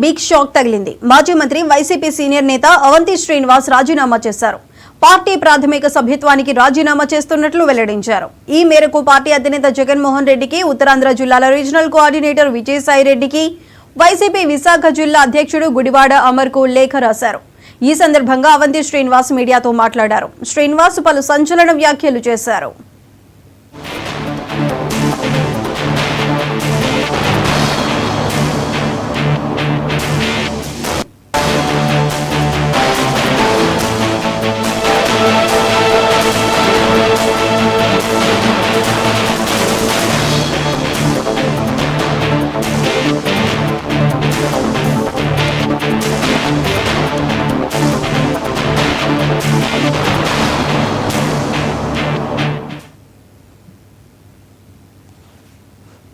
Big shock తగిలింది. మాజీ మంత్రి వైసీపీ సీనియర్ నేత అవంతి శ్రీనివాస్ రాజీనామా చేశారు. పార్టీ ప్రాథమిక సభ్యత్వానికి రాజీనామా చేస్తున్నట్లు వెల్లడించారు. ఈ మేరకు పార్టీ అధినేత జగన్మోహన్ రెడ్డికి, ఉత్తరాంధ్ర జిల్లాల రీజనల్ కోఆర్డినేటర్ విజయసాయి రెడ్డికి, వైసీపీ విశాఖ జిల్లా అధ్యక్షుడు గుడివాడ అమర్కు లేఖ రాశారు. ఈ సందర్భంగా అవంతి శ్రీనివాస్ మీడియాతో మాట్లాడారు. శ్రీనివాస్ పలు సంచలన వ్యాఖ్యలు చేశారు.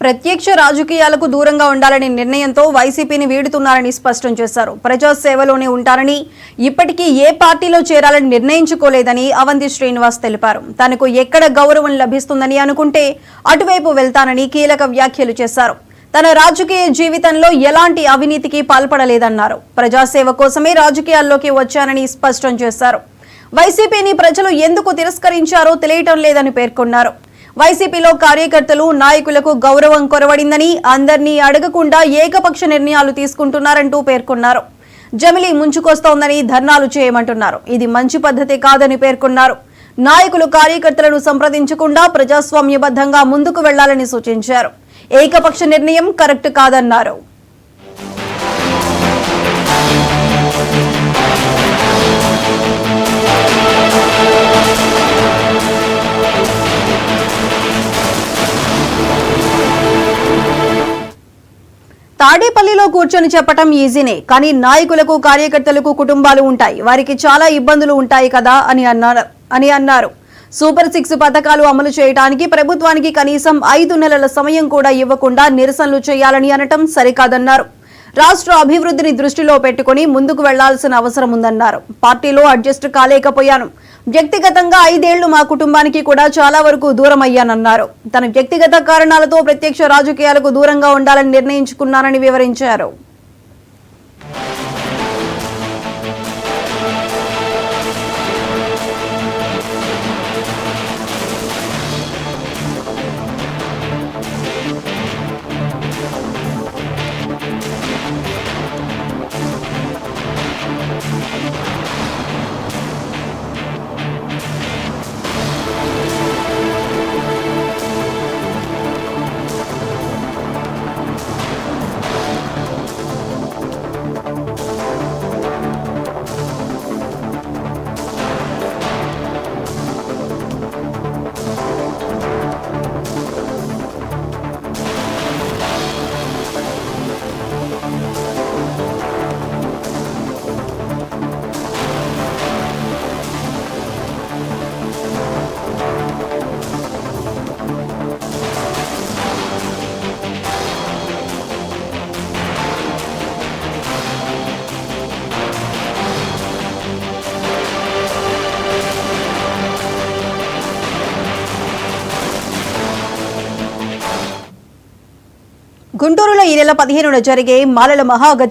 ప్రత్యక్ష రాజకీయాలకు దూరంగా ఉండాలని నిర్ణయంతో వైసీపీని వీడుతున్నారని స్పష్టం చేశారు. ప్రజాసేవలోనే ఉంటారని, ఇప్పటికీ ఏ పార్టీలో చేరాలని నిర్ణయించుకోలేదని అవంతి శ్రీనివాస్ తెలిపారు. తనకు ఎక్కడ గౌరవం లభిస్తుందని అనుకుంటే అటువైపు వెళ్తానని కీలక వ్యాఖ్యలు చేశారు. తన రాజకీయ జీవితంలో ఎలాంటి అవినీతికి పాల్పడలేదన్నారు. ప్రజాసేవ కోసమే రాజకీయాల్లోకి వచ్చానని స్పష్టం చేశారు. వైసీపీని ప్రజలు ఎందుకు తిరస్కరించారో తెలియటం లేదని పేర్కొన్నారు. వైసీపీలో కార్యకర్తలు, నాయకులకు గౌరవం కొరవడిందని, అందరినీ అడగకుండా ఏకపక్ష నిర్ణయాలు తీసుకుంటున్నారంటూ పేర్కొన్నారు. జమిలీ ముంచుకొస్తోందని ధర్నాలు చేయమంటున్నారు. ఇది మంచి పద్ధతి కాదని పేర్కొన్నారు. నాయకులు కార్యకర్తలను సంప్రదించకుండా ప్రజాస్వామ్యబద్ధంగా ముందుకు వెళ్లాలని సూచించారు. ఏకపక్ష నిర్ణయం కరెక్ట్ కాదన్నారు. తాడేపల్లిలో కూర్చొని చెప్పటం ఈజీనే, కానీ నాయకులకు, కార్యకర్తలకు కుటుంబాలు ఉంటాయి. వారికి చాలా ఇబ్బందులు ఉంటాయి కదా అని అన్నారు. సూపర్ 6 పథకాలు అమలు చేయడానికి ప్రభుత్వానికి కనీసం 5 నెలల సమయం కూడా ఇవ్వకుండా నిరసనలు చేయాలని అనటం సరికాదన్నారు. రాష్ట్ర అభివృద్ధిని దృష్టిలో పెట్టుకుని ముందుకు వెళ్లాల్సిన అవసరం ఉందన్నారు. పార్టీలో అడ్జస్ట్ కాలేకపోయాను. వ్యక్తిగతంగా 5 ఏళ్లు మా కుటుంబానికి కూడా చాలా వరకు దూరం అయ్యానన్నారు. తన వ్యక్తిగత కారణాలతో ప్రత్యక్ష రాజకీయాలకు దూరంగా ఉండాలని నిర్ణయించుకున్నానని వివరించారు. గుంటూరులో ఈ నెల 15న జరిగే మాలల మహాగర్జన